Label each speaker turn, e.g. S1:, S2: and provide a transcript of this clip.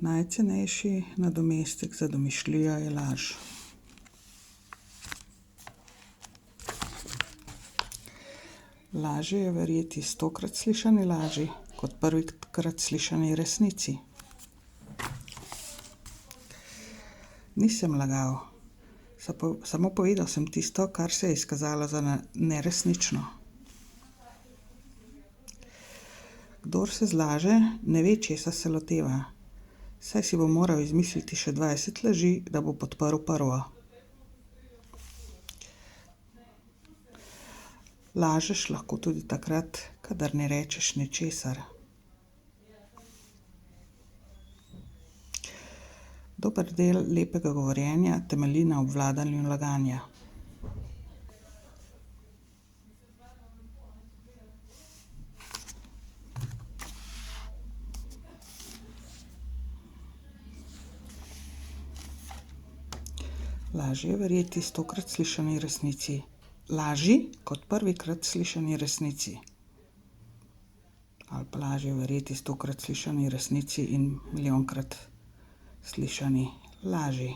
S1: Najcenejši nadomestek za domišljijo je laž. Lažje je verjeti 100-krat slišani laži, kot prvikrat slišani resnici. Nisem lagal, samo povedal sem tisto, kar se je izkazalo za neresnično. Kdor se zlaže, ne ve, česa se loteva, saj si bo moral izmisliti še 20 laži, da bo podprl prvo. Lažeš lahko tudi takrat, kadar ne rečeš ničesar. Dober del lepega govorjenja temelji na obvladanju laganja. Lažje je verjeti 100-krat slišani resnici. Laži kot prvikrat slišani resnici. Ali pa lažje je verjeti 100-krat slišani resnici in milijonkrat slišani laži.